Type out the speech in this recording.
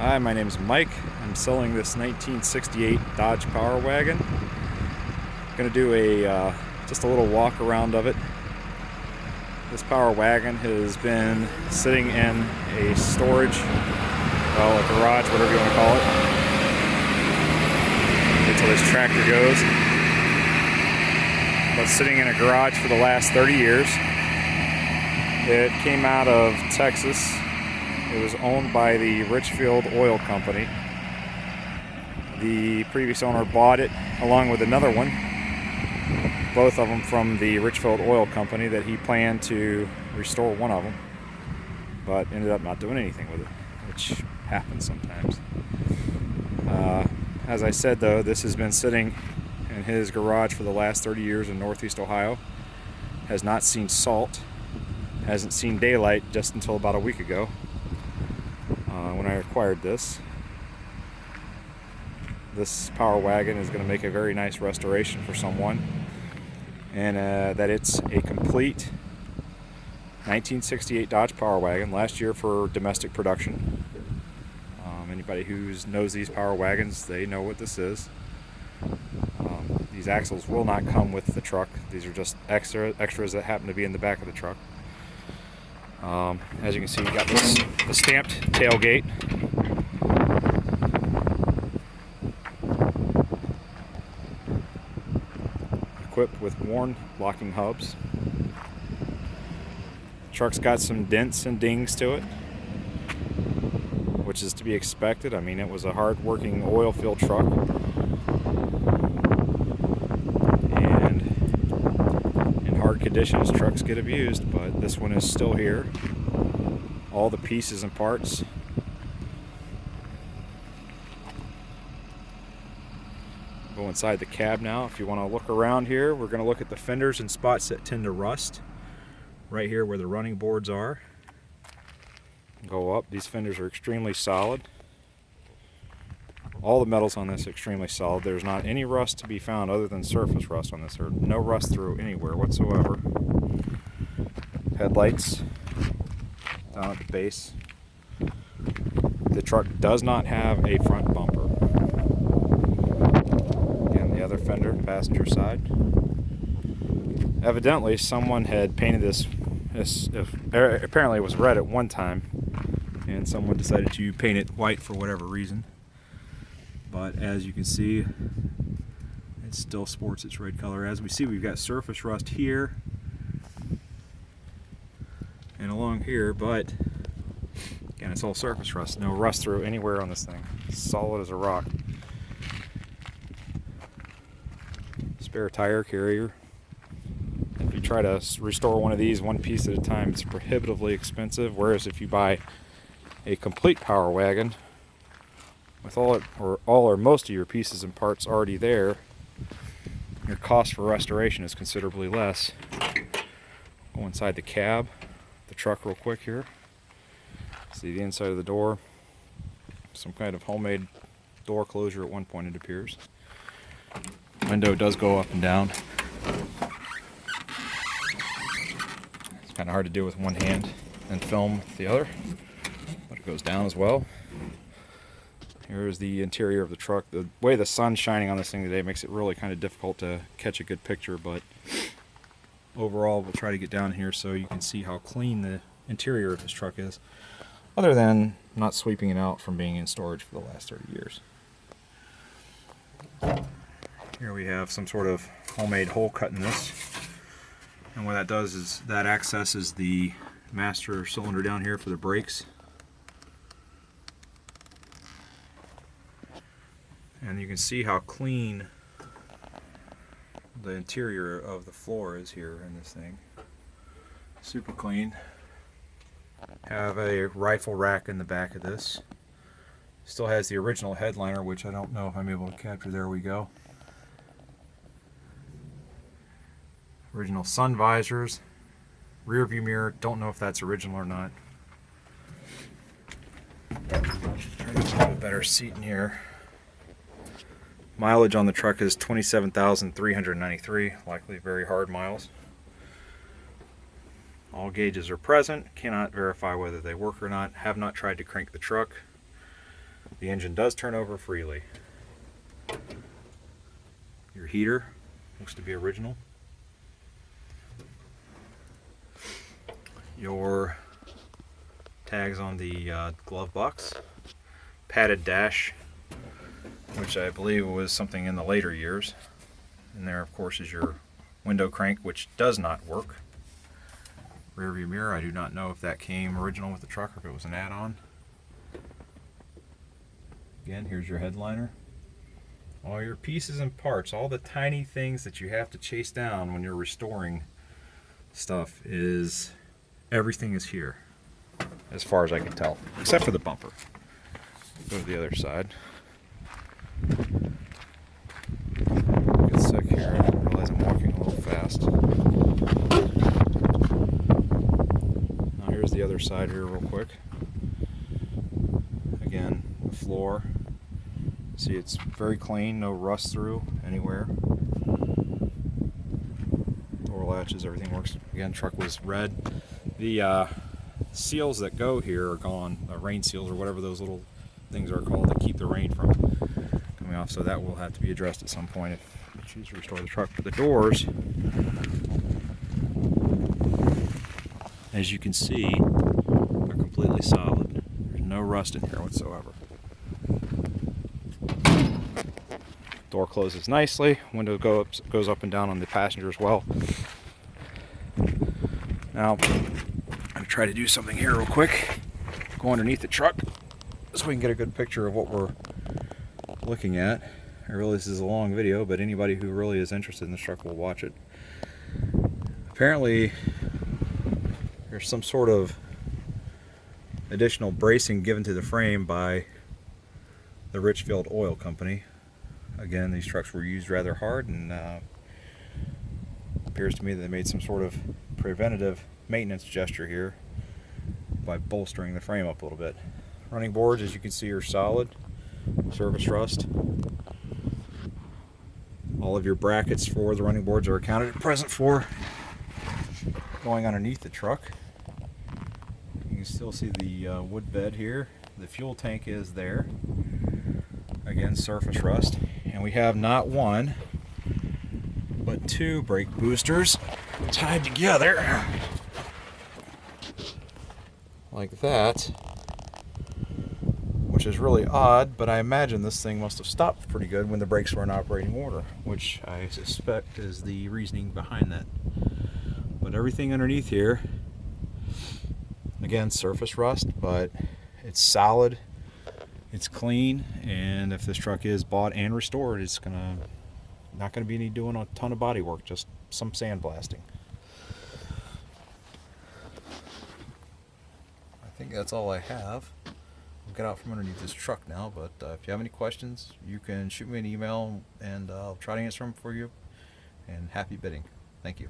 Hi, my name is Mike. I'm selling this 1968 Dodge Power Wagon. Going to do just a little walk around of it. This Power Wagon has been sitting in a storage, well, a garage, whatever you want to call it, until this tractor goes. But sitting in a garage for the last 30 years. It came out of Texas. It was owned by the Richfield Oil Company. The previous owner bought it along with another one, both of them from the Richfield Oil Company, that he planned to restore one of them, but ended up not doing anything with it, which happens sometimes. As I said, though, this has been sitting in his garage for the last 30 years in Northeast Ohio. Has not seen salt, hasn't seen daylight just until about a week ago. When I acquired this Power Wagon is going to make a very nice restoration for someone, and that it's a complete 1968 Dodge Power Wagon, last year for domestic production. Anybody who knows these Power Wagons, they know what this is. These axles will not come with the truck. These are just extras that happen to be in the back of the truck. As you can see, you got the stamped tailgate. Equipped with worn locking hubs. The truck's got some dents and dings to it, which is to be expected. I mean, it was a hard-working oil-filled truck. And in hard conditions, trucks get abused, but this one is still here. All the pieces and parts. Go inside the cab now. If you want to look around here, we're going to look at the fenders and spots that tend to rust. Right here where the running boards are. Go up. These fenders are extremely solid. All the metals on this are extremely solid. There's not any rust to be found other than surface rust on this. There's no rust through anywhere whatsoever. Headlights down at the base. The truck does not have a front bumper. Again, the other fender, passenger side. Evidently, someone had painted this. Apparently, it was red at one time, and someone decided to paint it white for whatever reason. But as you can see, it still sports its red color. As we see, we've got surface rust here and along here, but again, it's all surface rust. No rust through anywhere on this thing. It's solid as a rock. Spare tire carrier. If you try to restore one of these one piece at a time, it's prohibitively expensive, whereas if you buy a complete Power Wagon with all or most of your pieces and parts already there, your cost for restoration is considerably less. Go inside the cab, the truck real quick here. See the inside of the door. Some kind of homemade door closure at one point, it appears. Window does go up and down. It's kind of hard to do with one hand and film with the other, but it goes down as well. Here's the interior of the truck. The way the sun's shining on this thing today makes it really kind of difficult to catch a good picture, but overall we'll try to get down here so you can see how clean the interior of this truck is, other than not sweeping it out from being in storage for the last 30 years. Here we have some sort of homemade hole cut in this, and what that does is that accesses the master cylinder down here for the brakes. And you can see how clean the interior of the floor is here in this thing. Super clean. Have a rifle rack in the back of this. Still has the original headliner, which I don't know if I'm able to capture. There we go. Original sun visors. Rear view mirror. Don't know if that's original or not. Try to get a better seat in here. Mileage on the truck is 27,393, likely very hard miles. All gauges are present. Cannot verify whether they work or not. Have not tried to crank the truck. The engine does turn over freely. Your heater looks to be original. Your tags on the glove box. Padded dash, which I believe was something in the later years. And there, of course, is your window crank, which does not work. Rear view mirror, I do not know if that came original with the truck or if it was an add-on. Again, here's your headliner. All your pieces and parts, all the tiny things that you have to chase down when you're restoring stuff, everything is here, as far as I can tell, except for the bumper. Go to the other side. Get sick here. I realize I'm walking a little fast. Now here's the other side here real quick. Again, the floor. See, it's very clean, no rust through anywhere. Door latches, everything works. Again, truck was red. The seals that go here are gone, rain seals or whatever those little things are called that keep the rain from coming off, so that will have to be addressed at some point if you choose to restore the truck. But the doors, as you can see, are completely solid. There's no rust in here whatsoever. Door closes nicely. Window goes up and down on the passenger as well. Now, I'm going to try to do something here real quick. Go underneath the truck so we can get a good picture of what we're looking at. I realize this is a long video, but anybody who really is interested in this truck will watch it. Apparently, there's some sort of additional bracing given to the frame by the Richfield Oil Company. Again, these trucks were used rather hard, and appears to me that they made some sort of preventative maintenance gesture here by bolstering the frame up a little bit. Running boards, as you can see, are solid, surface rust. All of your brackets for the running boards are accounted present for. Going underneath the truck, you can still see the wood bed here. The fuel tank is there. Again, surface rust. And we have not one, but two brake boosters tied together like that, which is really odd, but I imagine this thing must have stopped pretty good when the brakes were in operating order, which I suspect is the reasoning behind that. But everything underneath here, again, surface rust, but it's solid. It's clean, and if this truck is bought and restored, it's not gonna be any doing a ton of body work, just some sandblasting. I think that's all I have. I'll get out from underneath this truck now, but if you have any questions, you can shoot me an email, and I'll try to answer them for you. And happy bidding. Thank you.